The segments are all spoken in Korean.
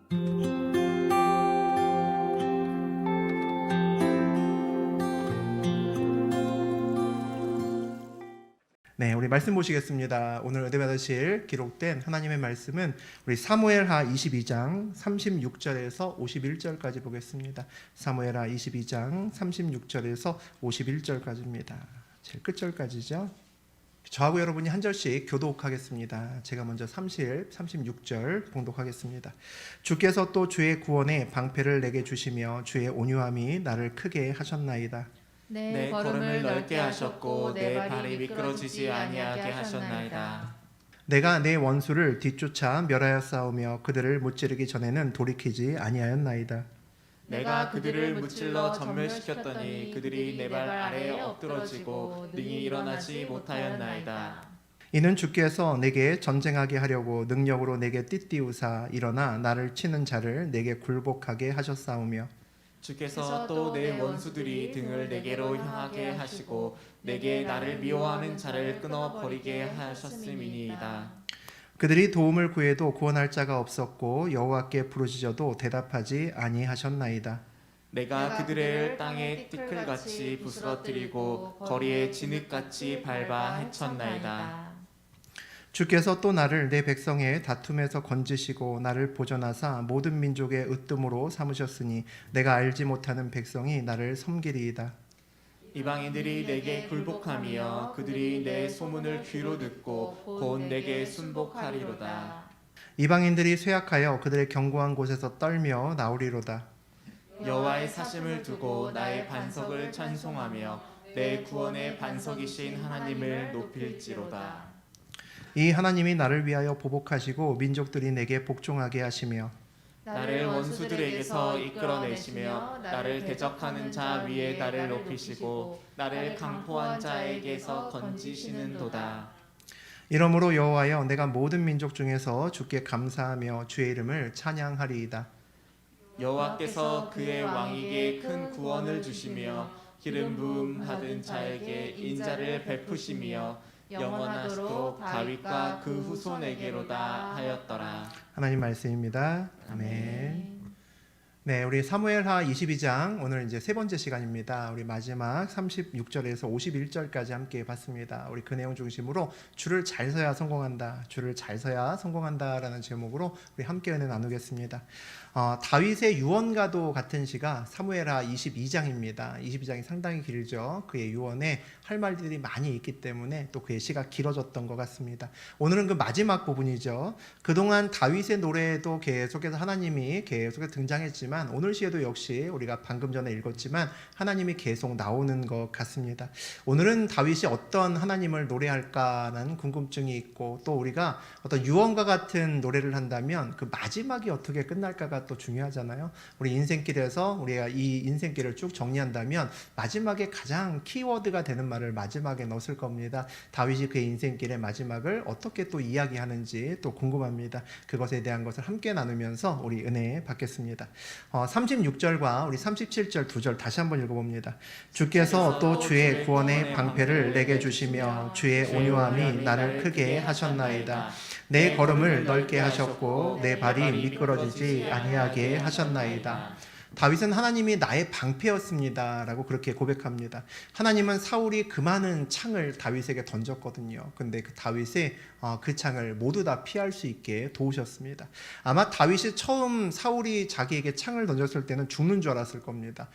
네, 우리 말씀 보시겠습니다. 오늘 은혜 받으실 기록된 하나님의 말씀은 우리 사무엘하 22장 36절에서 51절까지 보겠습니다. 사무엘하 22장 36절에서 51절까지입니다. 제일 끝절까지죠. 저하고 여러분이 한 절씩 교독하겠습니다. 제가 먼저 36절 봉독하겠습니다. 주께서 또 주의 구원의 방패를 내게 주시며 주의 온유함이 나를 크게 하셨나이다. 내 걸음을 넓게 하셨고 내 발이 미끄러지지 아니하게 하셨나이다. 내가 내 원수를 뒤쫓아 멸하였사오며 그들을 무찌르기 전에는 돌이키지 아니하였나이다. 내가 그들을 무찔러 전멸시켰더니 그들이 내 발 아래에 엎드러지고 능히 일어나지 못하였나이다. 이는 주께서 내게 전쟁하게 하려고 능력으로 내게 띠띠우사 일어나 나를 치는 자를 내게 굴복하게 하셨사오며 주께서 또 내 원수들이 등을 내게로 향하게 하시고 내게 나를 미워하는 자를 끊어버리게 하셨음이니이다. 그들이 도움을 구해도 구원할 자가 없었고 여호와께 부르짖어도 대답하지 아니하셨나이다. 내가 그들을 땅에 티끌같이 부스러뜨리고 거리에 진흙같이 밟아 헤쳤나이다. 주께서 또 나를 내 백성의 다툼에서 건지시고 나를 보전하사 모든 민족의 으뜸으로 삼으셨으니 내가 알지 못하는 백성이 나를 섬기리이다. 이방인들이 내게 굴복하며 그들이 내 소문을 귀로 듣고 곧 내게 순복하리로다. 이방인들이 쇠약하여 그들의 견고한 곳에서 떨며 나오리로다. 여호와의 사심을 두고 나의 반석을 찬송하며 내 구원의 반석이신 하나님을 높일지로다. 이 하나님이 나를 위하여 보복하시고 민족들이 내게 복종하게 하시며 나를 원수들에게서 이끌어내시며 나를 대적하는 자 위에 나를 높이시고 나를 강포한 자에게서 건지시는도다. 이러므로 여호와여 내가 모든 민족 중에서 주께 감사하며 주의 이름을 찬양하리이다. 여호와께서 그의 왕에게 큰 구원을 주시며 기름 부음 받은 자에게 인자를 베푸시며 영원하시도록 다윗과 그 후손에게로다 하였더라. 하나님 말씀입니다. 아멘. 네, 우리 사무엘하 22장 오늘 이제 세 번째 시간입니다. 우리 마지막 36절에서 51절까지 함께 봤습니다. 우리 그 내용 중심으로 줄을 잘 서야 성공한다. 줄을 잘 서야 성공한다라는 제목으로 우리 함께 은혜 나누겠습니다. 다윗의 유언과도 같은 시가 사무엘하 22장입니다. 22장이 상당히 길죠. 그의 유언에 할 말들이 많이 있기 때문에 또 그의 시가 길어졌던 것 같습니다. 오늘은 그 마지막 부분이죠. 그동안 다윗의 노래에도 계속해서 하나님이 계속해서 등장했지만 오늘 시에도 역시 우리가 방금 전에 읽었지만 하나님이 계속 나오는 것 같습니다. 오늘은 다윗이 어떤 하나님을 노래할까라는 궁금증이 있고 또 우리가 어떤 유언과 같은 노래를 한다면 그 마지막이 어떻게 끝날까가 또 중요하잖아요. 우리 인생길에서 우리가 이 인생길을 쭉 정리한다면 마지막에 가장 키워드가 되는 말을 마지막에 넣었을 겁니다. 다윗이 그의 인생길의 마지막을 어떻게 또 이야기하는지 또 궁금합니다. 그것에 대한 것을 함께 나누면서 우리 은혜 받겠습니다. 36절과 우리 37절 두 절 다시 한번 읽어봅니다. 주께서 또 주의 구원의 방패를 내게 주시며 주의 온유함이 나를 크게 하셨나이다. 내 걸음을 넓게 하셨고 내 발이 미끄러지지 아니하게 하셨나이다. 다윗은 하나님이 나의 방패였습니다 라고 그렇게 고백합니다. 하나님은 사울이 그 많은 창을 다윗에게 던졌거든요. 근데 그 다윗이 그 창을 모두 다 피할 수 있게 도우셨습니다. 아마 다윗이 처음 사울이 자기에게 창을 던졌을 때는 죽는 줄 알았을 겁니다.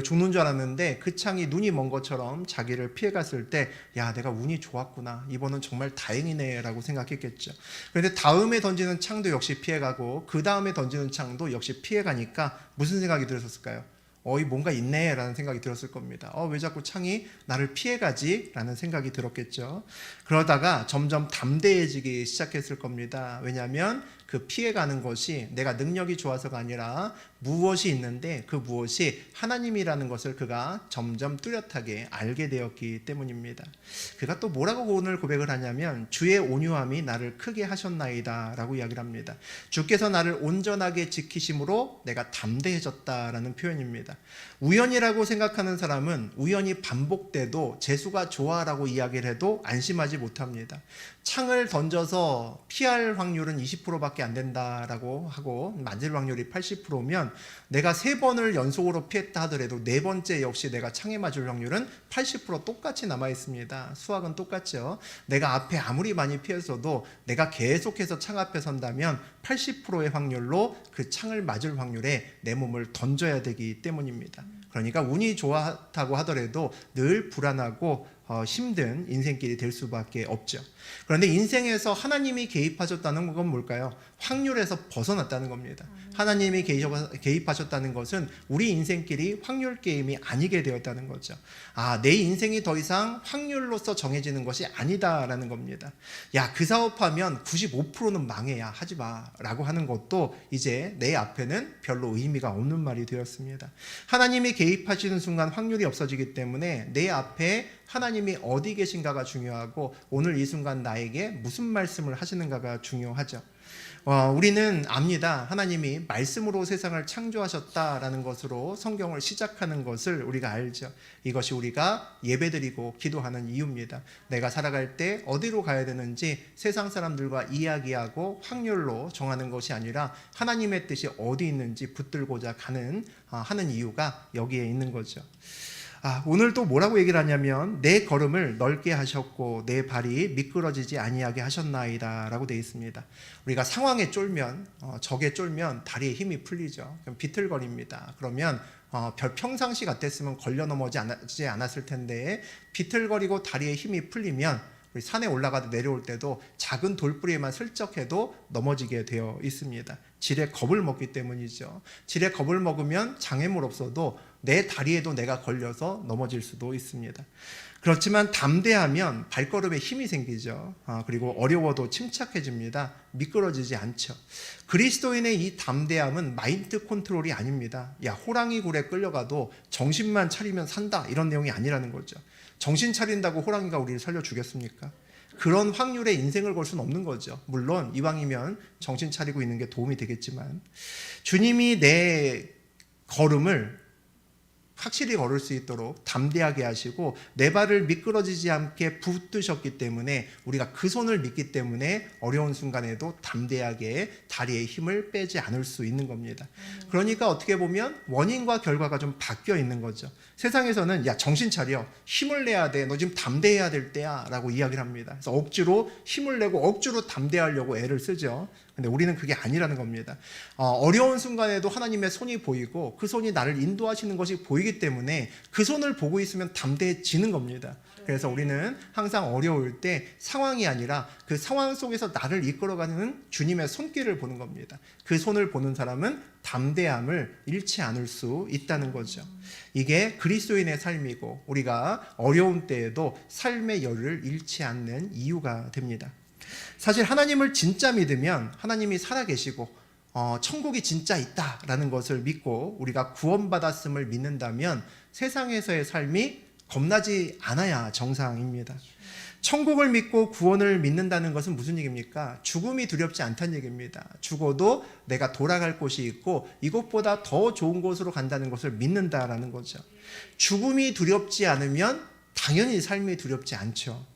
죽는 줄 알았는데 그 창이 눈이 먼 것처럼 자기를 피해갔을 때 야, 내가 운이 좋았구나, 이번은 정말 다행이네 라고 생각했겠죠. 그런데 다음에 던지는 창도 역시 피해가고 그 다음에 던지는 창도 역시 피해가니까 무슨 생각이 들었을까요? 이 뭔가 있네 라는 생각이 들었을 겁니다. 왜 자꾸 창이 나를 피해가지? 라는 생각이 들었겠죠. 그러다가 점점 담대해지기 시작했을 겁니다. 왜냐하면 그 피해가는 것이 내가 능력이 좋아서가 아니라 무엇이 있는데 그 무엇이 하나님이라는 것을 그가 점점 뚜렷하게 알게 되었기 때문입니다. 그가 또 뭐라고 오늘 고백을 하냐면 주의 온유함이 나를 크게 하셨나이다 라고 이야기를 합니다. 주께서 나를 온전하게 지키심으로 내가 담대해졌다라는 표현입니다. 우연이라고 생각하는 사람은 우연이 반복돼도 재수가 좋아라고 이야기를 해도 안심하지 못합니다. 창을 던져서 피할 확률은 20%밖에 80%밖에 안 된다라고 하고 맞을 확률이 80%면 내가 3번을 연속으로 피했다 하더라도 4번째 역시 내가 창에 맞을 확률은 80% 똑같이 남아 있습니다. 수학은 똑같죠. 내가 앞에 아무리 많이 피했어도 내가 계속해서 창 앞에 선다면 80%의 확률로 그 창을 맞을 확률에 내 몸을 던져야 되기 때문입니다. 그러니까 운이 좋다고 하더라도 늘 불안하고 힘든 인생길이 될 수밖에 없죠. 그런데 인생에서 하나님이 개입하셨다는 건 뭘까요? 확률에서 벗어났다는 겁니다. 하나님이 개입하셨다는 것은 우리 인생길이 확률 게임이 아니게 되었다는 거죠. 내 인생이 더 이상 확률로서 정해지는 것이 아니다라는 겁니다. 야, 그 사업하면 95%는 망해야 하지 마라고 하는 것도 이제 내 앞에는 별로 의미가 없는 말이 되었습니다. 하나님이 개입하시는 순간 확률이 없어지기 때문에 내 앞에 하나님이 어디 계신가가 중요하고 오늘 이 순간 나에게 무슨 말씀을 하시는가가 중요하죠. 우리는 압니다. 하나님이 말씀으로 세상을 창조하셨다라는 것으로 성경을 시작하는 것을 우리가 알죠. 이것이 우리가 예배드리고 기도하는 이유입니다. 내가 살아갈 때 어디로 가야 되는지 세상 사람들과 이야기하고 확률로 정하는 것이 아니라 하나님의 뜻이 어디 있는지 붙들고자 하는 이유가 여기에 있는 거죠. 오늘 또 뭐라고 얘기를 하냐면 내 걸음을 넓게 하셨고 내 발이 미끄러지지 아니하게 하셨나이다 라고 되어 있습니다. 우리가 상황에 쫄면 적에 쫄면 다리에 힘이 풀리죠. 그럼 비틀거립니다. 그러면 평상시 같았으면 걸려 넘어지지 않았을 텐데 비틀거리고 다리에 힘이 풀리면 우리 산에 올라가도 내려올 때도 작은 돌뿌리에만 슬쩍 해도 넘어지게 되어 있습니다. 질에 겁을 먹기 때문이죠. 질에 겁을 먹으면 장애물 없어도 내 다리에도 내가 걸려서 넘어질 수도 있습니다. 그렇지만 담대하면 발걸음에 힘이 생기죠. 그리고 어려워도 침착해집니다. 미끄러지지 않죠. 그리스도인의 이 담대함은 마인드 컨트롤이 아닙니다. 야, 호랑이 굴에 끌려가도 정신만 차리면 산다 이런 내용이 아니라는 거죠. 정신 차린다고 호랑이가 우리를 살려주겠습니까? 그런 확률에 인생을 걸 수는 없는 거죠. 물론 이왕이면 정신 차리고 있는 게 도움이 되겠지만 주님이 내 걸음을 확실히 걸을 수 있도록 담대하게 하시고 내 발을 미끄러지지 않게 붙드셨기 때문에 우리가 그 손을 믿기 때문에 어려운 순간에도 담대하게 다리에 힘을 빼지 않을 수 있는 겁니다. 그러니까 어떻게 보면 원인과 결과가 좀 바뀌어 있는 거죠. 세상에서는 야, 정신 차려, 힘을 내야 돼, 너 지금 담대해야 될 때야 라고 이야기를 합니다. 그래서 억지로 힘을 내고 억지로 담대하려고 애를 쓰죠. 근데 우리는 그게 아니라는 겁니다. 어려운 순간에도 하나님의 손이 보이고 그 손이 나를 인도하시는 것이 보이기 때문에 그 손을 보고 있으면 담대해지는 겁니다. 그래서 우리는 항상 어려울 때 상황이 아니라 그 상황 속에서 나를 이끌어가는 주님의 손길을 보는 겁니다. 그 손을 보는 사람은 담대함을 잃지 않을 수 있다는 거죠. 이게 그리스도인의 삶이고 우리가 어려운 때에도 삶의 열을 잃지 않는 이유가 됩니다. 사실 하나님을 진짜 믿으면 하나님이 살아계시고 천국이 진짜 있다라는 것을 믿고 우리가 구원받았음을 믿는다면 세상에서의 삶이 겁나지 않아야 정상입니다. 천국을 믿고 구원을 믿는다는 것은 무슨 얘기입니까? 죽음이 두렵지 않다는 얘기입니다. 죽어도 내가 돌아갈 곳이 있고 이곳보다 더 좋은 곳으로 간다는 것을 믿는다라는 거죠. 죽음이 두렵지 않으면 당연히 삶이 두렵지 않죠.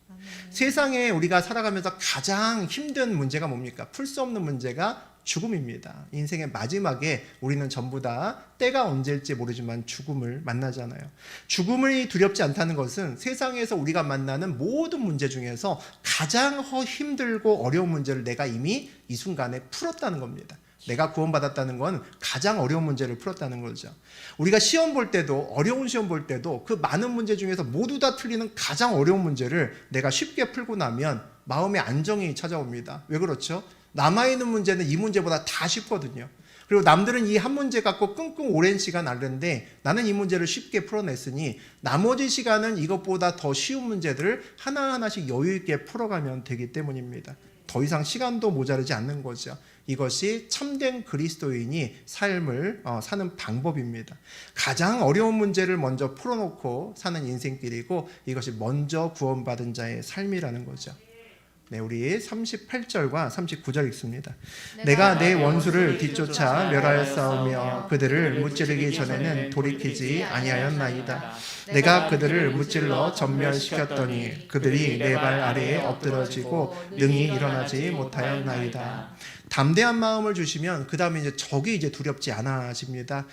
세상에 우리가 살아가면서 가장 힘든 문제가 뭡니까? 풀 수 없는 문제가 죽음입니다. 인생의 마지막에 우리는 전부 다 때가 언제일지 모르지만 죽음을 만나잖아요. 죽음이 두렵지 않다는 것은 세상에서 우리가 만나는 모든 문제 중에서 가장 힘들고 어려운 문제를 내가 이미 이 순간에 풀었다는 겁니다. 내가 구원받았다는 건 가장 어려운 문제를 풀었다는 거죠. 우리가 시험 볼 때도 어려운 시험 볼 때도 그 많은 문제 중에서 모두 다 틀리는 가장 어려운 문제를 내가 쉽게 풀고 나면 마음의 안정이 찾아옵니다. 왜 그렇죠? 남아있는 문제는 이 문제보다 다 쉽거든요. 그리고 남들은 이 한 문제 갖고 끙끙 오랜 시간 앓는데 나는 이 문제를 쉽게 풀어냈으니 나머지 시간은 이것보다 더 쉬운 문제들을 하나하나씩 여유 있게 풀어가면 되기 때문입니다. 더 이상 시간도 모자르지 않는 거죠. 이것이 참된 그리스도인이 삶을 사는 방법입니다. 가장 어려운 문제를 먼저 풀어놓고 사는 인생길이고 이것이 먼저 구원받은 자의 삶이라는 거죠. 네, 우리 38절과 39절 읽습니다. 내가 내 원수를 뒤쫓아 멸하였사오며 그들을 무찌르기 전에는 돌이키지 아니하였나이다. 내가 그들을 무찔러 전멸시켰더니 그들이 내 발 아래에 엎드러지고 능히 일어나지 못하였나이다. 담대한 마음을 주시면 그 다음에 이제 적이 이제 두렵지 않아집니다.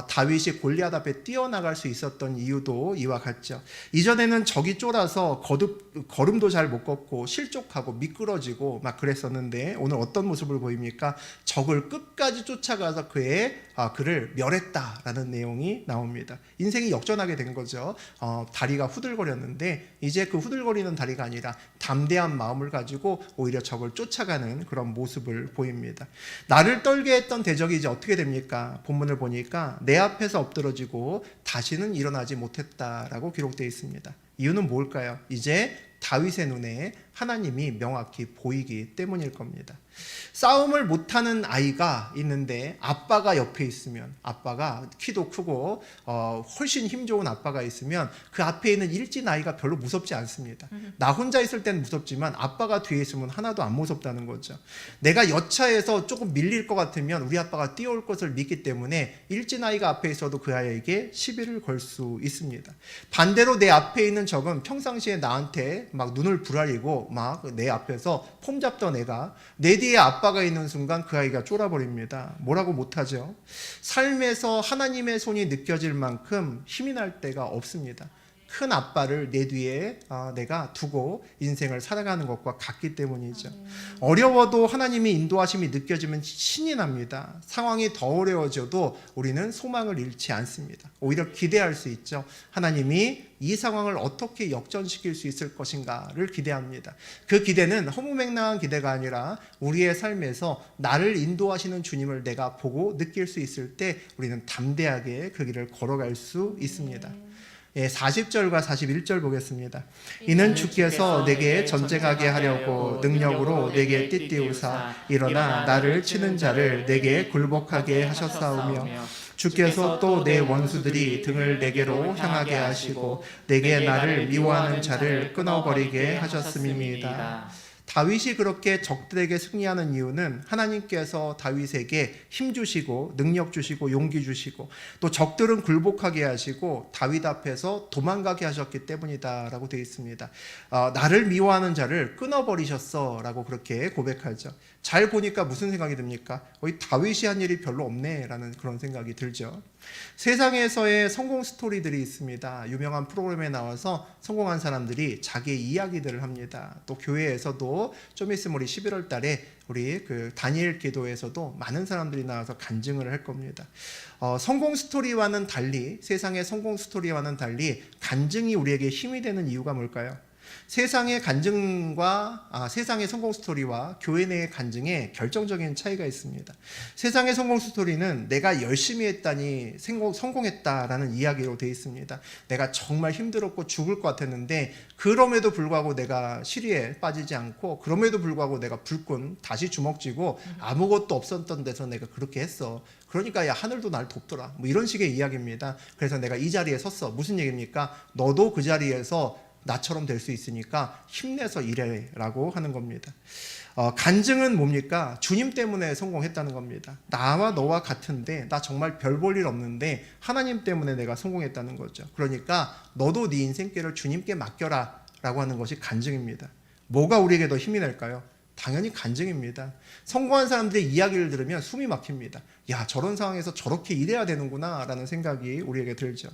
다윗이 골리앗 앞에 뛰어나갈 수 있었던 이유도 이와 같죠. 이전에는 적이 쫄아서 걸음도 잘 못 걷고 실족하고 미끄러지고 막 그랬었는데 오늘 어떤 모습을 보입니까? 적을 끝까지 쫓아가서 그를 멸했다라는 내용이 나옵니다. 인생이 역전하게 된 거죠. 다리가 후들거렸는데 이제 그 후들거리는 다리가 아니라 담대한 마음을 가지고 오히려 적을 쫓아가는 그런 모습을 보입니다. 나를 떨게 했던 대적이 이제 어떻게 됩니까? 본문을 보니까 내 앞에서 엎드러지고 다시는 일어나지 못했다라고 기록되어 있습니다. 이유는 뭘까요? 이제 다윗의 눈에 하나님이 명확히 보이기 때문일 겁니다. 싸움을 못하는 아이가 있는데 아빠가 옆에 있으면, 아빠가 키도 크고 훨씬 힘 좋은 아빠가 있으면 그 앞에 있는 일진 아이가 별로 무섭지 않습니다. 나 혼자 있을 땐 무섭지만 아빠가 뒤에 있으면 하나도 안 무섭다는 거죠. 내가 여차해서 조금 밀릴 것 같으면 우리 아빠가 뛰어올 것을 믿기 때문에 일진 아이가 앞에 있어도 그 아이에게 시비를 걸 수 있습니다. 반대로 내 앞에 있는 적은 평상시에 나한테 막 눈을 부라리고 막 내 앞에서 폼 잡던 애가 내 뒤에 아빠가 있는 순간 그 아이가 쫄아버립니다. 뭐라고 못하죠. 삶에서 하나님의 손이 느껴질 만큼 힘이 날 때가 없습니다. 큰 아빠를 내 뒤에 내가 두고 인생을 살아가는 것과 같기 때문이죠. 어려워도 하나님의 인도하심이 느껴지면 신이 납니다. 상황이 더 어려워져도 우리는 소망을 잃지 않습니다. 오히려 기대할 수 있죠. 하나님이 이 상황을 어떻게 역전시킬 수 있을 것인가를 기대합니다. 그 기대는 허무맹랑한 기대가 아니라 우리의 삶에서 나를 인도하시는 주님을 내가 보고 느낄 수 있을 때 우리는 담대하게 그 길을 걸어갈 수 있습니다. 40절과 41절 보겠습니다. 이는 주께서 내게 전쟁하게 하려고 능력으로 내게 띠띠우사 일어나 나를 치는 자를 내게 굴복하게 하셨사오며 주께서 또 내 원수들이 등을 내게로 향하게 하시고 내게 나를 미워하는 자를 끊어버리게 하셨음입니다. 다윗이 그렇게 적들에게 승리하는 이유는 하나님께서 다윗에게 힘 주시고 능력 주시고 용기 주시고 또 적들은 굴복하게 하시고 다윗 앞에서 도망가게 하셨기 때문이다라고 되어 있습니다. 나를 미워하는 자를 끊어버리셨어 라고 그렇게 고백하죠. 잘 보니까 무슨 생각이 듭니까? 다윗이 한 일이 별로 없네 라는 그런 생각이 들죠. 세상에서의 성공 스토리들이 있습니다. 유명한 프로그램에 나와서 성공한 사람들이 자기의 이야기들을 합니다. 또 교회에서도 좀 있으면 우리 11월 달에 우리 그 다니엘 기도에서도 많은 사람들이 나와서 간증을 할 겁니다. 성공 스토리와는 달리, 세상의 성공 스토리와는 달리 간증이 우리에게 힘이 되는 이유가 뭘까요? 세상의 간증과 세상의 성공 스토리와 교회 내의 간증에 결정적인 차이가 있습니다. 세상의 성공 스토리는 내가 열심히 했다니 성공했다라는 이야기로 되어 있습니다. 내가 정말 힘들었고 죽을 것 같았는데 그럼에도 불구하고 내가 시리에 빠지지 않고 그럼에도 불구하고 내가 불끈 다시 주먹 쥐고 아무것도 없었던 데서 내가 그렇게 했어. 그러니까 야 하늘도 날 돕더라. 뭐 이런 식의 이야기입니다. 그래서 내가 이 자리에 섰어. 무슨 얘기입니까? 너도 그 자리에서 나처럼 될 수 있으니까 힘내서 일해라고 하는 겁니다. 간증은 뭡니까? 주님 때문에 성공했다는 겁니다. 나와 너와 같은데 나 정말 별 볼 일 없는데 하나님 때문에 내가 성공했다는 거죠. 그러니까 너도 네 인생길을 주님께 맡겨라 라고 하는 것이 간증입니다. 뭐가 우리에게 더 힘이 날까요? 당연히 간증입니다. 성공한 사람들의 이야기를 들으면 숨이 막힙니다. 야, 저런 상황에서 저렇게 일해야 되는구나 라는 생각이 우리에게 들죠.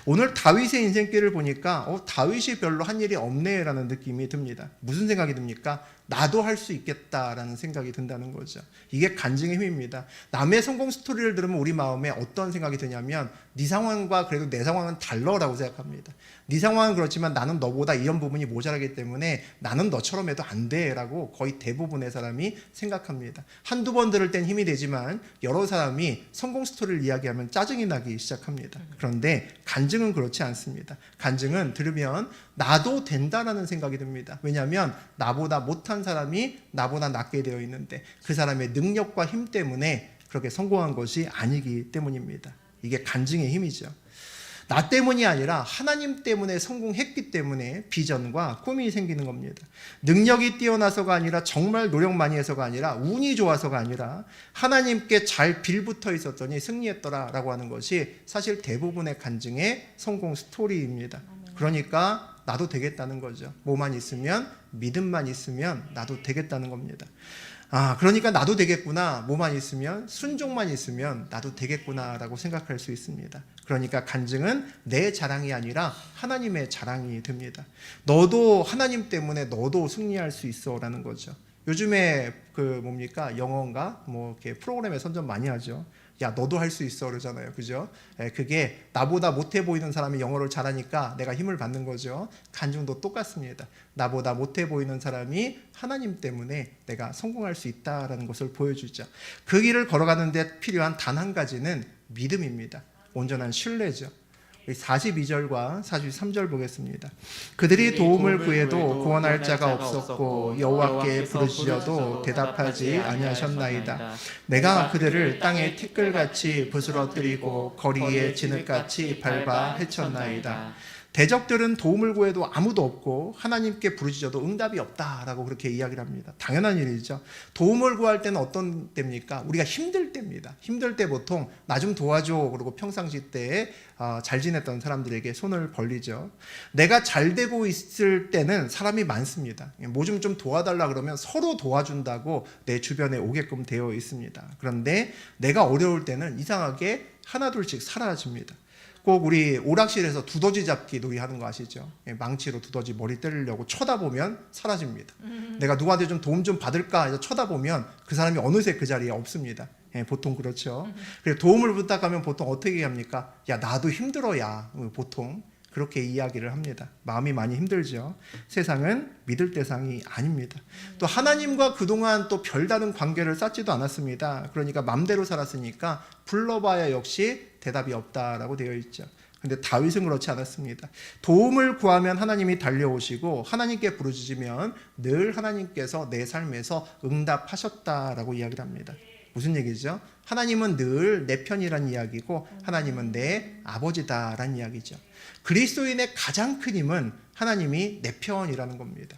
오늘 다윗의 인생길을 보니까 다윗이 별로 한 일이 없네 라는 느낌이 듭니다. 무슨 생각이 듭니까? 나도 할 수 있겠다라는 생각이 든다는 거죠. 이게 간증의 힘입니다. 남의 성공 스토리를 들으면 우리 마음에 어떤 생각이 드냐면 네 상황과 그래도 내 상황은 달라라고 생각합니다. 네 상황은 그렇지만 나는 너보다 이런 부분이 모자라기 때문에 나는 너처럼 해도 안 돼 라고 거의 대부분의 사람이 생각합니다. 한두 번 들을 땐 힘이 되지만 여러 사람이 성공 스토리를 이야기하면 짜증이 나기 시작합니다. 그런데 간증은 그렇지 않습니다. 간증은 들으면 나도 된다라는 생각이 듭니다. 왜냐하면 나보다 못한 사람이 나보다 낫게 되어 있는데 그 사람의 능력과 힘 때문에 그렇게 성공한 것이 아니기 때문입니다. 이게 간증의 힘이죠. 나 때문이 아니라 하나님 때문에 성공했기 때문에 비전과 꿈이 생기는 겁니다. 능력이 뛰어나서가 아니라 정말 노력 많이 해서가 아니라 운이 좋아서가 아니라 하나님께 잘 빌붙어 있었더니 승리했더라라고 하는 것이 사실 대부분의 간증의 성공 스토리입니다. 그러니까 나도 되겠다는 거죠. 뭐만 있으면, 믿음만 있으면 나도 되겠다는 겁니다. 그러니까 나도 되겠구나. 뭐만 있으면, 순종만 있으면 나도 되겠구나라고 생각할 수 있습니다. 그러니까 간증은 내 자랑이 아니라 하나님의 자랑이 됩니다. 너도 하나님 때문에 너도 승리할 수 있어라는 거죠. 요즘에 영어인가 이렇게 프로그램에 선전 많이 하죠. 야, 너도 할 수 있어 그러잖아요. 그죠? 그게 나보다 못해 보이는 사람이 영어를 잘하니까 내가 힘을 받는 거죠. 간증도 똑같습니다. 나보다 못해 보이는 사람이 하나님 때문에 내가 성공할 수 있다라는 것을 보여주죠. 그 길을 걸어가는 데 필요한 단 한 가지는 믿음입니다. 온전한 신뢰죠. 42절과 43절 보겠습니다. 그들이 도움을 구해도 구원할 자가 없었고 여호와께 부르짖어도 대답하지 아니하셨나이다. 내가 그들을 땅에 티끌같이 부스러뜨리고 거리에 진흙같이 밟아 헤쳤나이다. 대적들은 도움을 구해도 아무도 없고 하나님께 부르짖어도 응답이 없다라고 그렇게 이야기를 합니다. 당연한 일이죠. 도움을 구할 때는 어떤 때입니까? 우리가 힘들 때입니다. 힘들 때 보통 나 좀 도와줘 그러고 평상시 때에 잘 지냈던 사람들에게 손을 벌리죠. 내가 잘 되고 있을 때는 사람이 많습니다. 뭐 좀 도와달라 그러면 서로 도와준다고 내 주변에 오게끔 되어 있습니다. 그런데 내가 어려울 때는 이상하게 하나둘씩 사라집니다. 꼭 우리 오락실에서 두더지 잡기 놀이 하는 거 아시죠? 망치로 두더지 머리 때리려고 쳐다보면 사라집니다. 내가 누구한테 좀 도움 좀 받을까 해서 쳐다보면 그 사람이 어느새 그 자리에 없습니다. 보통 그렇죠. 그래서 도움을 부탁하면 보통 어떻게 합니까? 야, 나도 힘들어, 야. 보통 그렇게 이야기를 합니다. 마음이 많이 힘들죠. 세상은 믿을 대상이 아닙니다. 또 하나님과 그동안 또 별다른 관계를 쌓지도 않았습니다. 그러니까 맘대로 살았으니까 불러봐야 역시 대답이 없다라고 되어 있죠. 근데 다윗은 그렇지 않았습니다. 도움을 구하면 하나님이 달려오시고 하나님께 부르짖으면 늘 하나님께서 내 삶에서 응답하셨다라고 이야기를 합니다. 무슨 얘기죠? 하나님은 늘 내 편이란 이야기고 하나님은 내 아버지다라는 이야기죠. 그리스도인의 가장 큰 힘은 하나님이 내 편이라는 겁니다.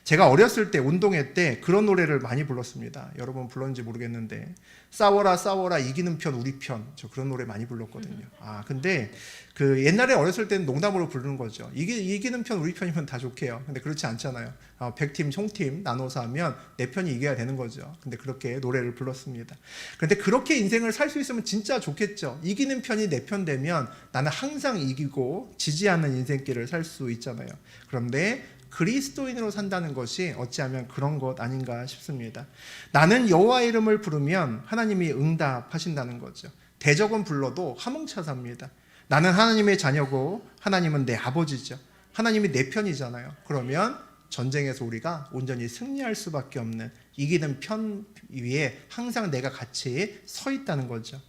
제가 어렸을 때 운동회 때 그런 노래를 많이 불렀습니다. 여러분 불렀는지 모르겠는데 싸워라 싸워라 이기는 편 우리 편, 저 그런 노래 많이 불렀거든요. 근데 그 옛날에 어렸을 때는 농담으로 부르는 거죠. 이기는 편 우리 편이면 다 좋게요. 근데 그렇지 않잖아요. 100팀 총팀 나눠서 하면 내 편이 이겨야 되는 거죠. 근데 그렇게 노래를 불렀습니다. 그런데 그렇게 인생을 살 수 있으면 진짜 좋겠죠. 이기는 편이 내 편 되면 나는 항상 이기고 지지 않는 인생길을 살 수 있잖아요. 그런데 그리스도인으로 산다는 것이 어찌하면 그런 것 아닌가 싶습니다. 나는 여호와 이름을 부르면 하나님이 응답하신다는 거죠. 대적은 불러도 화목차사입니다. 나는 하나님의 자녀고 하나님은 내 아버지죠. 하나님이 내 편이잖아요. 그러면 전쟁에서 우리가 온전히 승리할 수밖에 없는 이기는 편 위에 항상 내가 같이 서 있다는 거죠.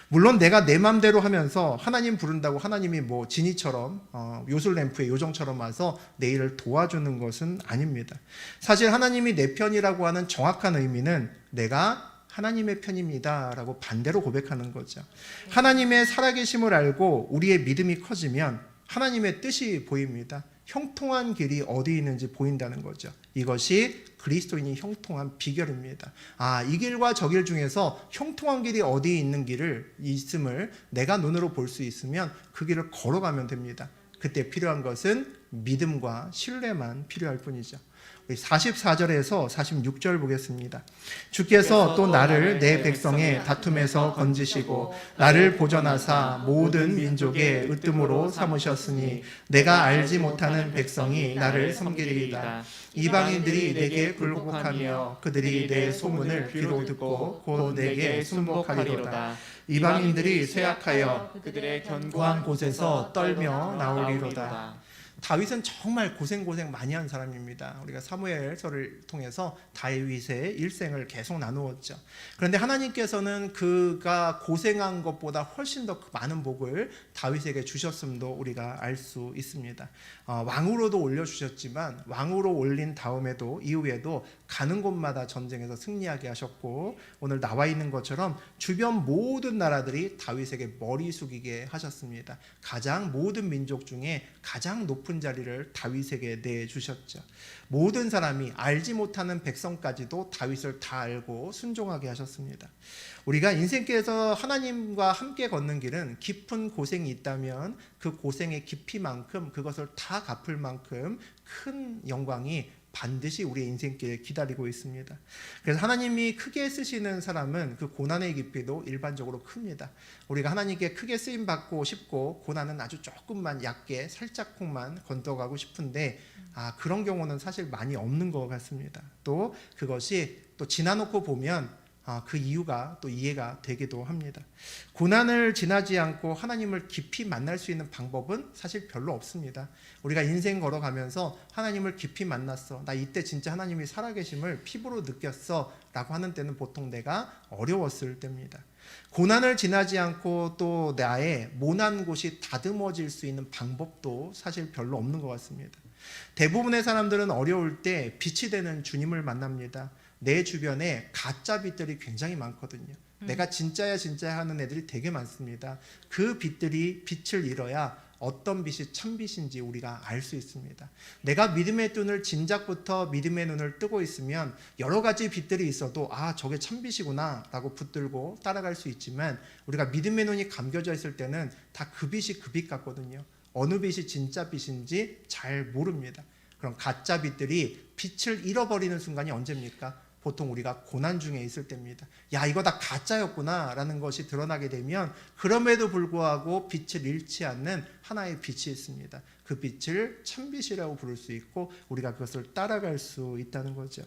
물론 내가 내 맘대로 하면서 하나님 부른다고 하나님이 뭐 지니처럼 요술램프의 요정처럼 와서 내 일을 도와주는 것은 아닙니다. 사실 하나님이 내 편이라고 하는 정확한 의미는 내가 하나님의 편입니다 라고 반대로 고백하는 거죠. 하나님의 살아계심을 알고 우리의 믿음이 커지면 하나님의 뜻이 보입니다. 형통한 길이 어디 있는지 보인다는 거죠. 이것이 그리스도인이 형통한 비결입니다. 이 길과 저 길 중에서 형통한 길이 어디 있는 길을 있음을 내가 눈으로 볼 수 있으면 그 길을 걸어가면 됩니다. 그때 필요한 것은 믿음과 신뢰만 필요할 뿐이죠. 44절에서 46절 보겠습니다. 주께서 또 나를 내 백성의 다툼에서 건지시고 나를 보전하사 모든 민족의 으뜸으로 삼으셨으니 내가 알지 못하는 백성이 나를 섬기리이다. 이방인들이 내게 굴복하며 그들이 내 소문을 귀로 듣고 곧 내게 순복하리로다. 이방인들이 쇠약하여 그들의 견고한 곳에서 떨며 나오리로다. 다윗은 정말 고생 많이 한 사람입니다. 우리가 사무엘서를 통해서 다윗의 일생을 계속 나누었죠. 그런데 하나님께서는 그가 고생한 것보다 훨씬 더 많은 복을 다윗에게 주셨음도 우리가 알 수 있습니다. 왕으로도 올려주셨지만 왕으로 올린 다음에도 이후에도 가는 곳마다 전쟁에서 승리하게 하셨고 오늘 나와 있는 것처럼 주변 모든 나라들이 다윗에게 머리 숙이게 하셨습니다. 가장 모든 민족 중에 가장 높은 자리를 다윗에게 내주셨죠. 모든 사람이 알지 못하는 백성까지도 다윗을 다 알고 순종하게 하셨습니다. 우리가 인생길에서 하나님과 함께 걷는 길은 깊은 고생이 있다면 그 고생의 깊이만큼 그것을 다 갚을 만큼 큰 영광이 반드시 우리의 인생길에 기다리고 있습니다. 그래서 하나님이 크게 쓰시는 사람은 그 고난의 깊이도 일반적으로 큽니다. 우리가 하나님께 크게 쓰임 받고 싶고 고난은 아주 조금만 얕게 살짝쿵만 건너가고 싶은데 그런 경우는 사실 많이 없는 것 같습니다. 또 그것이 또 지나놓고 보면 그 이유가 또 이해가 되기도 합니다. 고난을 지나지 않고 하나님을 깊이 만날 수 있는 방법은 사실 별로 없습니다. 우리가 인생 걸어가면서 하나님을 깊이 만났어, 나 이때 진짜 하나님이 살아계심을 피부로 느꼈어 라고 하는 때는 보통 내가 어려웠을 때입니다. 고난을 지나지 않고 또 나의 모난 곳이 다듬어질 수 있는 방법도 사실 별로 없는 것 같습니다. 대부분의 사람들은 어려울 때 빛이 되는 주님을 만납니다. 내 주변에 가짜 빛들이 굉장히 많거든요. 내가 진짜야 하는 애들이 되게 많습니다. 그 빛들이 빛을 잃어야 어떤 빛이 참빛인지 우리가 알 수 있습니다. 내가 믿음의 눈을 진작부터 믿음의 눈을 뜨고 있으면 여러 가지 빛들이 있어도 저게 참빛이구나 라고 붙들고 따라갈 수 있지만, 우리가 믿음의 눈이 감겨져 있을 때는 다 그 빛이 그 빛 같거든요. 어느 빛이 진짜 빛인지 잘 모릅니다. 그럼 가짜 빛들이 빛을 잃어버리는 순간이 언제입니까? 보통 우리가 고난 중에 있을 때입니다. 이거 다 가짜였구나 라는 것이 드러나게 되면 그럼에도 불구하고 빛을 잃지 않는 하나의 빛이 있습니다. 그 빛을 참빛이라고 부를 수 있고 우리가 그것을 따라갈 수 있다는 거죠.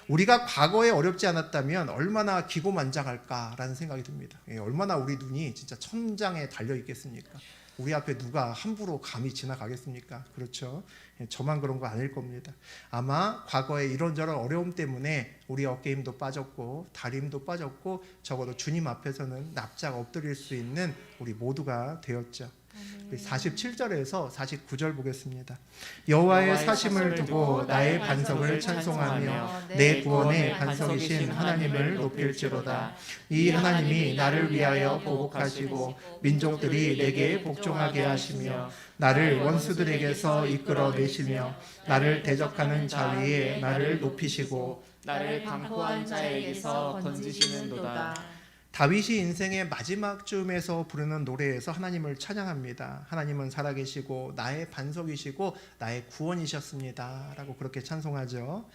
우리가 과거에 어렵지 않았다면 얼마나 기고만장할까라는 생각이 듭니다. 얼마나 우리 눈이 진짜 천장에 달려 있겠습니까? 우리 앞에 누가 함부로 감히 지나가겠습니까? 그렇죠? 저만 그런 거 아닐 겁니다. 아마 과거에 이런저런 어려움 때문에 우리 어깨 힘도 빠졌고 다리 힘도 빠졌고 적어도 주님 앞에서는 납작 엎드릴 수 있는 우리 모두가 되었죠. 47절에서 49절 보겠습니다. 여호와의 사심을 두고 나의 반석을 찬송하며 내 구원의 반석이신 하나님을 높일지로다. 이 하나님이 나를 위하여 보복하시고 민족들이 내게 복종하게 하시며 나를 원수들에게서 이끌어내시며 나를 대적하는 자 위에 나를 높이시고 나를 강포한 자에게서 건지시는도다. 다윗이 인생의 마지막 쯤에서 부르는 노래에서 하나님을 찬양합니다. 하나님은 살아계시고 나의 반석이시고 나의 구원이셨습니다 라고 그렇게 찬송하죠.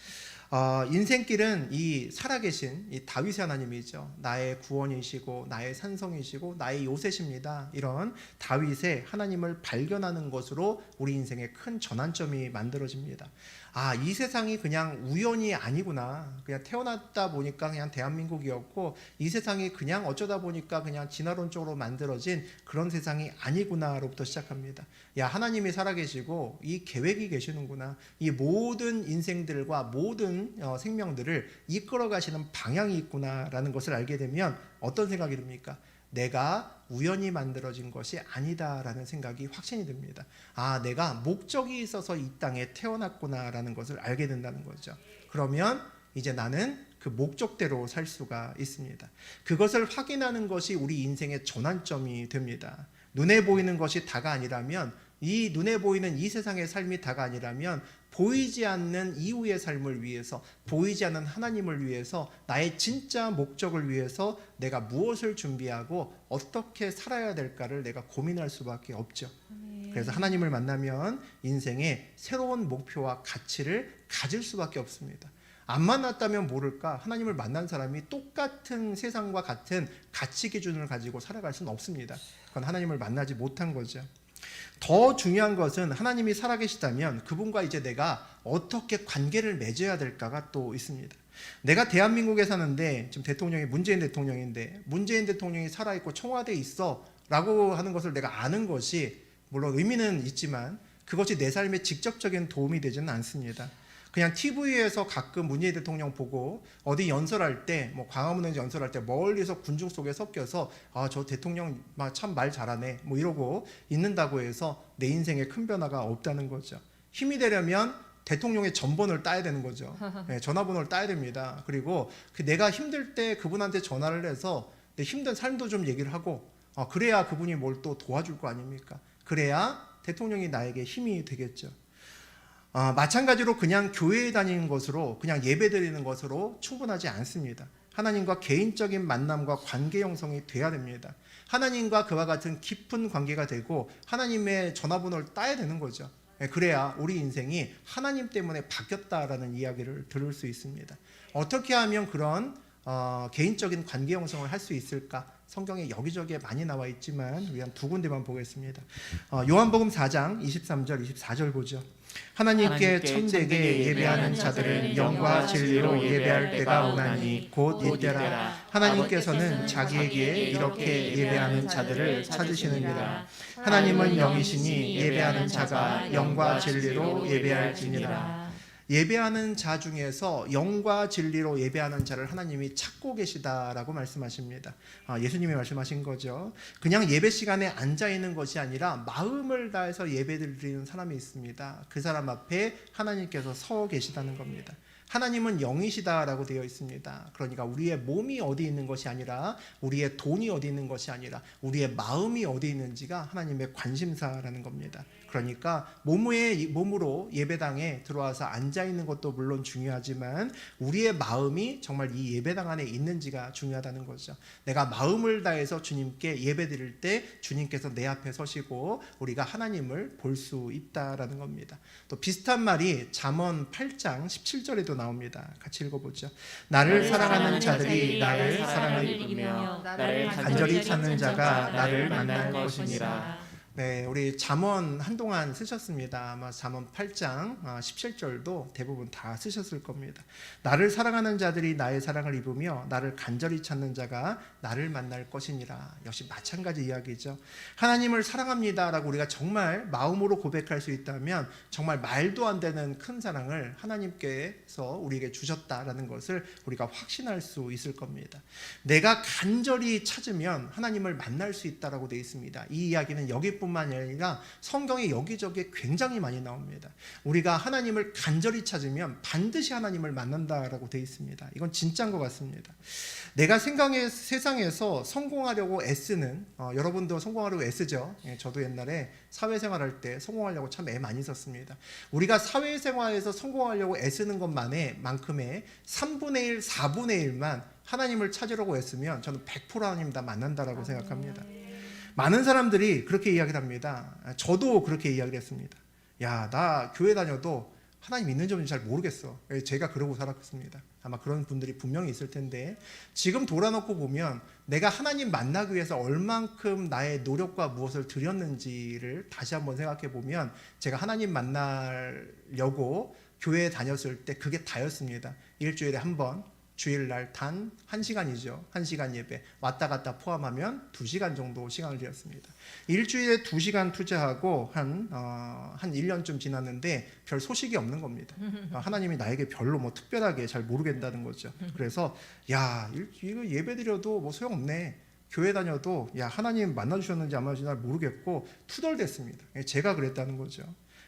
인생길은 이 살아계신 이 다윗의 하나님이죠. 나의 구원이시고 나의 산성이시고 나의 요새십니다. 이런 다윗의 하나님을 발견하는 것으로 우리 인생의 큰 전환점이 만들어집니다. 이 세상이 그냥 우연이 아니구나. 그냥 태어났다 보니까 그냥 대한민국이었고 이 세상이 그냥 어쩌다 보니까 그냥 진화론적으로 만들어진 그런 세상이 아니구나로부터 시작합니다. 하나님이 살아계시고 이 계획이 계시는구나. 이 모든 인생들과 모든 생명들을 이끌어 가시는 방향이 있구나라는 것을 알게 되면 어떤 생각이 듭니까? 내가 우연히 만들어진 것이 아니다라는 생각이 확신이 듭니다. 내가 목적이 있어서 이 땅에 태어났구나라는 것을 알게 된다는 거죠. 그러면 이제 나는 그 목적대로 살 수가 있습니다. 그것을 확인하는 것이 우리 인생의 전환점이 됩니다. 눈에 보이는 것이 다가 아니라면, 이 눈에 보이는 이 세상의 삶이 다가 아니라면 보이지 않는 이후의 삶을 위해서, 보이지 않는 하나님을 위해서, 나의 진짜 목적을 위해서 내가 무엇을 준비하고 어떻게 살아야 될까를 내가 고민할 수밖에 없죠. 그래서 하나님을 만나면 인생에 새로운 목표와 가치를 가질 수밖에 없습니다. 안 만났다면 모를까, 하나님을 만난 사람이 똑같은 세상과 같은 가치 기준을 가지고 살아갈 수는 없습니다. 그건 하나님을 만나지 못한 거죠. 더 중요한 것은 하나님이 살아계시다면 그분과 이제 내가 어떻게 관계를 맺어야 될까가 또 있습니다. 내가 대한민국에 사는데 지금 대통령이 문재인 대통령인데, 문재인 대통령이 살아있고 청와대에 있어 라고 하는 것을 내가 아는 것이 물론 의미는 있지만 그것이 내 삶에 직접적인 도움이 되지는 않습니다. 그냥 TV에서 가끔 문재인 대통령 보고 어디 연설할 때, 광화문에 연설할 때 멀리서 군중 속에 섞여서 저 대통령 참 말 잘하네 이러고 있는다고 해서 내 인생에 큰 변화가 없다는 거죠. 힘이 되려면 대통령의 전번호를 따야 되는 거죠. 전화번호를 따야 됩니다. 그리고 내가 힘들 때 그분한테 전화를 해서 내 힘든 삶도 좀 얘기를 하고 그래야 그분이 뭘 또 도와줄 거 아닙니까? 그래야 대통령이 나에게 힘이 되겠죠. 마찬가지로 그냥 교회에 다니는 것으로, 그냥 예배 드리는 것으로 충분하지 않습니다. 하나님과 개인적인 만남과 관계 형성이 돼야 됩니다. 하나님과 그와 같은 깊은 관계가 되고 하나님의 전화번호를 따야 되는 거죠. 그래야 우리 인생이 하나님 때문에 바뀌었다라는 이야기를 들을 수 있습니다. 어떻게 하면 그런 개인적인 관계 형성을 할 수 있을까? 성경에 여기저기에 많이 나와 있지만 우리 한 두 군데만 보겠습니다. 요한복음 4장 23절 24절 보죠. 하나님께 참되게 예배하는 자들은 영과 진리로 예배할 때가 오나니 곧 이때라. 하나님께서는 자기에게 이렇게 예배하는 자들을 찾으시느니라. 하나님은 영이시니 예배하는 자가 영과 진리로 예배할지니라. 예배하는 자 중에서 영과 진리로 예배하는 자를 하나님이 찾고 계시다라고 말씀하십니다. 예수님이 말씀하신 거죠. 그냥 예배 시간에 앉아 있는 것이 아니라 마음을 다해서 예배드리는 사람이 있습니다. 그 사람 앞에 하나님께서 서 계시다는 겁니다. 하나님은 영이시다라고 되어 있습니다. 그러니까 우리의 몸이 어디 있는 것이 아니라, 우리의 돈이 어디 있는 것이 아니라 우리의 마음이 어디 있는지가 하나님의 관심사라는 겁니다. 그러니까 몸으로 예배당에 들어와서 앉아있는 것도 물론 중요하지만 우리의 마음이 정말 이 예배당 안에 있는지가 중요하다는 거죠. 내가 마음을 다해서 주님께 예배드릴 때 주님께서 내 앞에 서시고 우리가 하나님을 볼 수 있다라는 겁니다. 또 비슷한 말이 잠언 8장 17절에도 나옵니다. 같이 읽어보죠. 나를 사랑하는 자들이 나를 사랑하리며 나를 간절히 찾는 자가 나를 만날 만날 것이니라. 네, 우리 잠언 한동안 쓰셨습니다. 아마 잠언 8장 17절도 대부분 다 쓰셨을 겁니다. 나를 사랑하는 자들이 나의 사랑을 입으며 나를 간절히 찾는 자가 나를 만날 것이니라. 역시 마찬가지 이야기죠. 하나님을 사랑합니다라고 우리가 정말 마음으로 고백할 수 있다면 정말 말도 안 되는 큰 사랑을 하나님께서 우리에게 주셨다라는 것을 우리가 확신할 수 있을 겁니다. 내가 간절히 찾으면 하나님을 만날 수 있다라고 되어 있습니다. 이 이야기는 여기뿐만 아니라 성경에 여기저기 굉장히 많이 나옵니다. 우리가 하나님을 간절히 찾으면 반드시 하나님을 만난다라고 되어 있습니다. 이건 진짜인 것 같습니다. 내가 세상에서 성공하려고 애쓰는, 여러분도 성공하려고 애쓰죠. 저도 옛날에 사회생활할 때 성공하려고 참 애 많이 썼습니다. 우리가 사회생활에서 성공하려고 애쓰는 것만큼의 3분의 1, 4분의 1만 하나님을 찾으려고 애쓰면 저는 100% 하나님 다 만난다라고 생각합니다. 많은 사람들이 그렇게 이야기를 합니다. 저도 그렇게 이야기를 했습니다. 야, 나 교회 다녀도 하나님 있는지 없는지 잘 모르겠어. 제가 그러고 살았습니다. 아마 그런 분들이 분명히 있을 텐데, 지금 돌아놓고 보면 내가 하나님 만나기 위해서 얼만큼 나의 노력과 무엇을 들였는지를 다시 한번 생각해 보면 제가 하나님 만나려고 교회에 다녔을 때 그게 다였습니다. 일주일에 한 번, 주일날 단 1시간이죠. 1시간 예배 왔다 갔다 포함하면 2시간 정도 시간을 들였습니다. 일주일에 2시간 투자하고 한 1년쯤 지났는데 별 소식이 없는 겁니다. 하나님이 나에게 별로 뭐 특별하게 잘 모르겠다는 거죠. 그래서 야, 이거 예배 드려도 뭐 소용없네. 교회 다녀도 야, 하나님 만나주셨는지 안 만나주셨는지 잘 모르겠고 투덜댔습니다. 제가 그랬다는 거죠.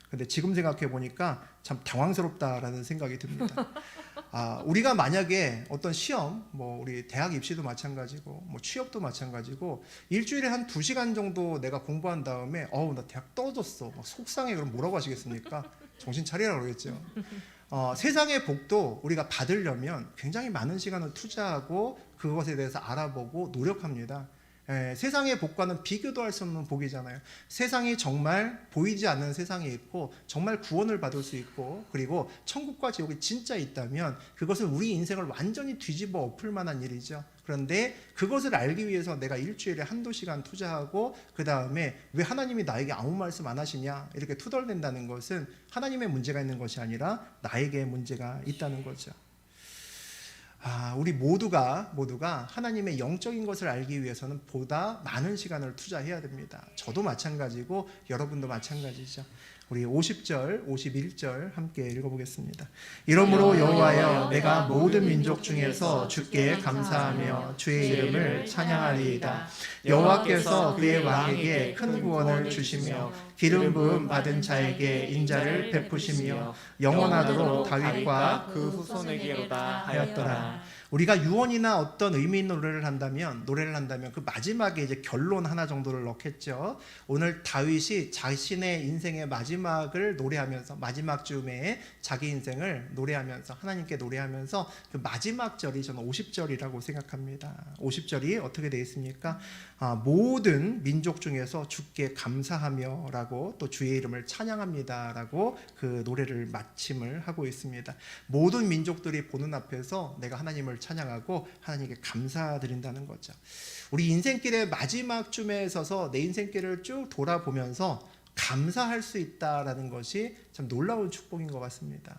근데 지금 생각해 보니까 참 당황스럽다라는 생각이 듭니다. 우리가 만약에 어떤 시험, 뭐 우리 대학 입시도 마찬가지고 뭐 취업도 마찬가지고 일주일에 한 2시간 정도 내가 공부한 다음에 나 대학 떨어졌어, 막 속상해. 그럼 뭐라고 하시겠습니까? 정신 차리라고 그러겠죠. 세상의 복도 우리가 받으려면 굉장히 많은 시간을 투자하고 그것에 대해서 알아보고 노력합니다. 세상의 복과는 비교도 할 수 없는 복이잖아요. 세상이 정말 보이지 않는 세상이 있고 정말 구원을 받을 수 있고 그리고 천국과 지옥이 진짜 있다면 그것은 우리 인생을 완전히 뒤집어 엎을 만한 일이죠. 그런데 그것을 알기 위해서 내가 일주일에 1~2시간 투자하고 그 다음에 왜 하나님이 나에게 아무 말씀 안 하시냐 이렇게 투덜댄다는 것은 하나님의 문제가 있는 것이 아니라 나에게 문제가 있다는 거죠. 우리 모두가 하나님의 영적인 것을 알기 위해서는 보다 많은 시간을 투자해야 됩니다. 저도 마찬가지고 여러분도 마찬가지죠. 우리 50절, 51절 함께 읽어보겠습니다. 이러므로 여호와여, 내가 모든 민족 중에서 주께 감사하며 주의 이름을 찬양하리이다. 여호와께서 그의 왕에게 큰 구원을 주시며 기름 부음 받은 자에게 인자를 베푸시며 영원하도록 다윗과 그 후손에게로다 하였더라. 우리가 유언이나 어떤 의미 있는 노래를 한다면 그 마지막에 이제 결론 하나 정도를 넣겠죠. 오늘 다윗이 자신의 인생의 마지막을 노래하면서 마지막 즈음에 자기 인생을 노래하면서 하나님께 노래하면서 그 마지막 절이 저는 50절이라고 생각합니다. 50절이 어떻게 되어 있습니까? 모든 민족 중에서 주께 감사하며라고 또 주의 이름을 찬양합니다라고 그 노래를 마침을 하고 있습니다. 모든 민족들이 보는 앞에서 내가 하나님을 찬양하고 하나님께 감사드린다는 거죠. 우리 인생길의 마지막 쯤에 서서 내 인생길을 쭉 돌아보면서 감사할 수 있다라는 것이 참 놀라운 축복인 것 같습니다.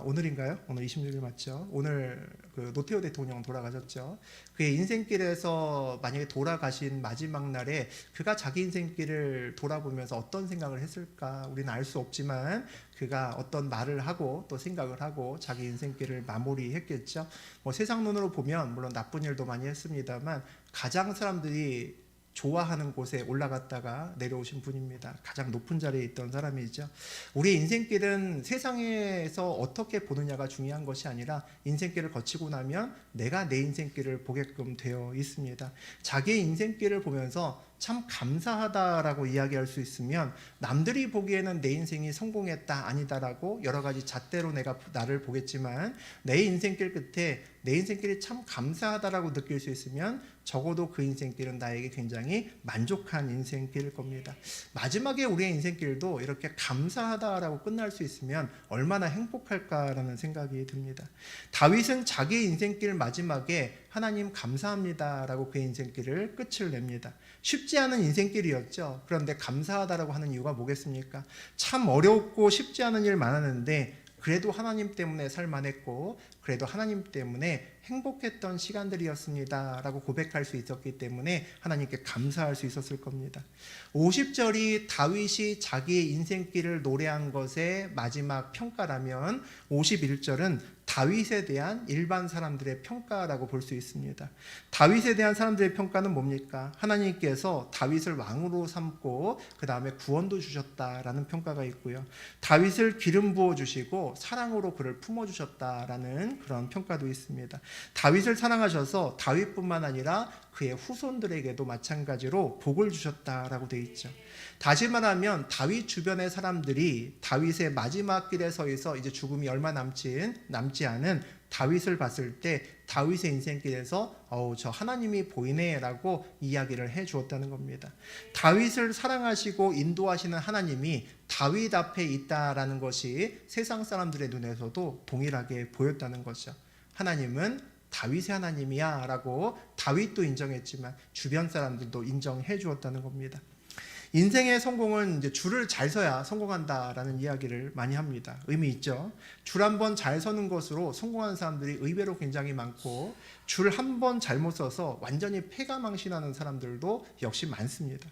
오늘인가요? 오늘 26일 맞죠? 오늘 그 노태우 대통령 돌아가셨죠. 그의 인생길에서 만약에 돌아가신 마지막 날에 그가 자기 인생길을 돌아보면서 어떤 생각을 했을까? 우리는 알 수 없지만 그가 어떤 말을 하고 또 생각을 하고 자기 인생길을 마무리했겠죠. 세상 눈으로 보면 물론 나쁜 일도 많이 했습니다만 가장 사람들이 좋아하는 곳에 올라갔다가 내려오신 분입니다. 가장 높은 자리에 있던 사람이죠. 우리의 인생길은 세상에서 어떻게 보느냐가 중요한 것이 아니라 인생길을 거치고 나면 내가 내 인생길을 보게끔 되어 있습니다. 자기의 인생길을 보면서 참 감사하다라고 이야기할 수 있으면 남들이 보기에는 내 인생이 성공했다 아니다라고 여러 가지 잣대로 내가 나를 보겠지만 내 인생길 끝에 내 인생길이 참 감사하다라고 느낄 수 있으면 적어도 그 인생길은 나에게 굉장히 만족한 인생길일 겁니다. 마지막에 우리의 인생길도 이렇게 감사하다라고 끝날 수 있으면 얼마나 행복할까라는 생각이 듭니다. 다윗은 자기의 인생길 마지막에 하나님 감사합니다라고 그의 인생길을 끝을 냅니다. 쉽지 않은 인생길이었죠. 그런데 감사하다라고 하는 이유가 뭐겠습니까? 참 어렵고 쉽지 않은 일 많았는데 그래도 하나님 때문에 살만했고 그래도 하나님 때문에 행복했던 시간들이었습니다 라고 고백할 수 있었기 때문에 하나님께 감사할 수 있었을 겁니다. 50절이 다윗이 자기의 인생길을 노래한 것의 마지막 평가라면 51절은 다윗에 대한 일반 사람들의 평가라고 볼 수 있습니다. 다윗에 대한 사람들의 평가는 뭡니까? 하나님께서 다윗을 왕으로 삼고 그 다음에 구원도 주셨다라는 평가가 있고요. 다윗을 기름 부어주시고 사랑으로 그를 품어주셨다라는 그런 평가도 있습니다. 다윗을 사랑하셔서 다윗뿐만 아니라 그의 후손들에게도 마찬가지로 복을 주셨다라고 되어 있죠. 다시 말하면 다윗 주변의 사람들이 다윗의 마지막 길에 서 있어 이제 죽음이 얼마 남지 않은 다윗을 봤을 때 다윗의 인생길에서 저 하나님이 보이네라고 이야기를 해 주었다는 겁니다. 다윗을 사랑하시고 인도하시는 하나님이 다윗 앞에 있다라는 것이 세상 사람들의 눈에서도 동일하게 보였다는 거죠. 하나님은 다윗의 하나님이야 라고 다윗도 인정했지만 주변 사람들도 인정해 주었다는 겁니다. 인생의 성공은 이제 줄을 잘 서야 성공한다라는 이야기를 많이 합니다. 의미 있죠. 줄 한 번 잘 서는 것으로 성공하는 사람들이 의외로 굉장히 많고 줄 한 번 잘못 서서 완전히 패가망신하는 사람들도 역시 많습니다.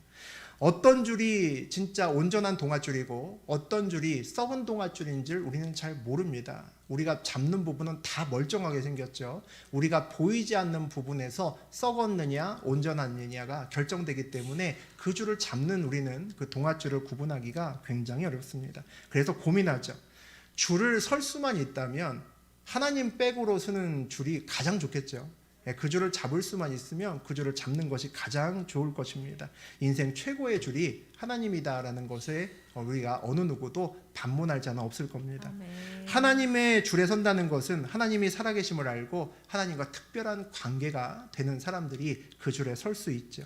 어떤 줄이 진짜 온전한 동아줄이고 어떤 줄이 썩은 동아줄인 줄 우리는 잘 모릅니다. 우리가 잡는 부분은 다 멀쩡하게 생겼죠. 우리가 보이지 않는 부분에서 썩었느냐 온전하느냐가 결정되기 때문에 그 줄을 잡는 우리는 그 동아줄을 구분하기가 굉장히 어렵습니다. 그래서 고민하죠. 줄을 설 수만 있다면 하나님 백으로 서는 줄이 가장 좋겠죠. 그 줄을 잡을 수만 있으면 그 줄을 잡는 것이 가장 좋을 것입니다. 인생 최고의 줄이 하나님이다라는 것에 우리가 어느 누구도 반문할 자는 없을 겁니다. 아멘. 하나님의 줄에 선다는 것은 하나님이 살아계심을 알고 하나님과 특별한 관계가 되는 사람들이 그 줄에 설 수 있죠.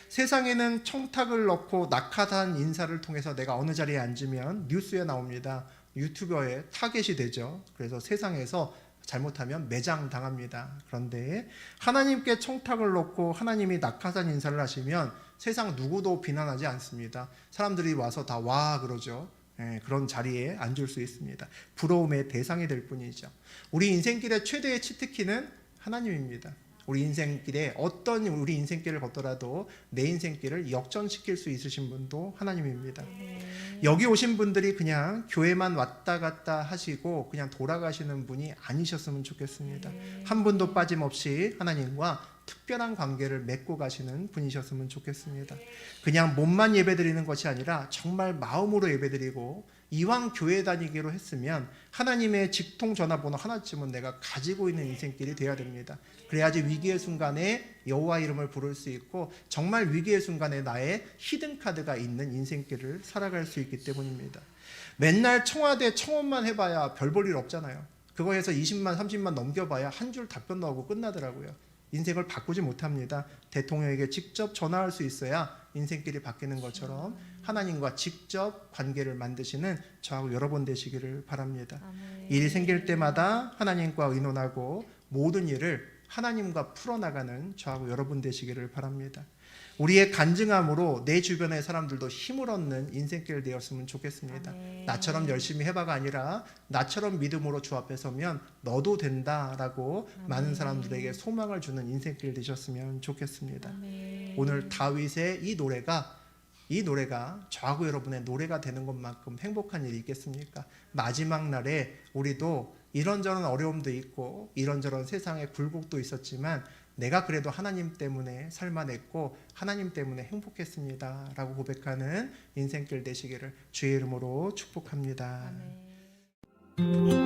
세상에는 청탁을 넣고 낙하산 인사를 통해서 내가 어느 자리에 앉으면 뉴스에 나옵니다. 유튜버에 타겟이 되죠. 그래서 세상에서 잘못하면 매장당합니다. 그런데 하나님께 청탁을 놓고 하나님이 낙하산 인사를 하시면 세상 누구도 비난하지 않습니다. 사람들이 와서 다 와 그러죠. 그런 자리에 앉을 수 있습니다. 부러움의 대상이 될 뿐이죠. 우리 인생길의 최대의 치트키는 하나님입니다. 우리 인생길에 우리 인생길을 걷더라도 내 인생길을 역전시킬 수 있으신 분도 하나님입니다. 여기 오신 분들이 그냥 교회만 왔다 갔다 하시고 그냥 돌아가시는 분이 아니셨으면 좋겠습니다. 한 분도 빠짐없이 하나님과 특별한 관계를 맺고 가시는 분이셨으면 좋겠습니다. 그냥 몸만 예배드리는 것이 아니라 정말 마음으로 예배드리고 이왕 교회 다니기로 했으면 하나님의 직통 전화번호 하나쯤은 내가 가지고 있는 인생길이 돼야 됩니다. 그래야지 위기의 순간에 여호와 이름을 부를 수 있고 정말 위기의 순간에 나의 히든카드가 있는 인생길을 살아갈 수 있기 때문입니다. 맨날 청와대 청원만 해봐야 별 볼 일 없잖아요. 그거 해서 20만 30만 넘겨봐야 한 줄 답변 나오고 끝나더라고요. 인생을 바꾸지 못합니다. 대통령에게 직접 전화할 수 있어야 인생길이 바뀌는 것처럼 하나님과 직접 관계를 만드시는 저하고 여러분 되시기를 바랍니다. 일이 생길 때마다 하나님과 의논하고 모든 일을 하나님과 풀어나가는 저하고 여러분 되시기를 바랍니다. 우리의 간증함으로 내 주변의 사람들도 힘을 얻는 인생길 되었으면 좋겠습니다. 나처럼 열심히 해봐가 아니라 나처럼 믿음으로 주 앞에 서면 너도 된다라고 많은 사람들에게 소망을 주는 인생길 되셨으면 좋겠습니다. 오늘 다윗의 이 노래가 저하고 여러분의 노래가 되는 것만큼 행복한 일이 있겠습니까? 마지막 날에 우리도 이런저런 어려움도 있고 이런저런 세상의 굴곡도 있었지만 내가 그래도 하나님 때문에 살만했고 하나님 때문에 행복했습니다 라고 고백하는 인생길 되시기를 주의 이름으로 축복합니다. 아멘.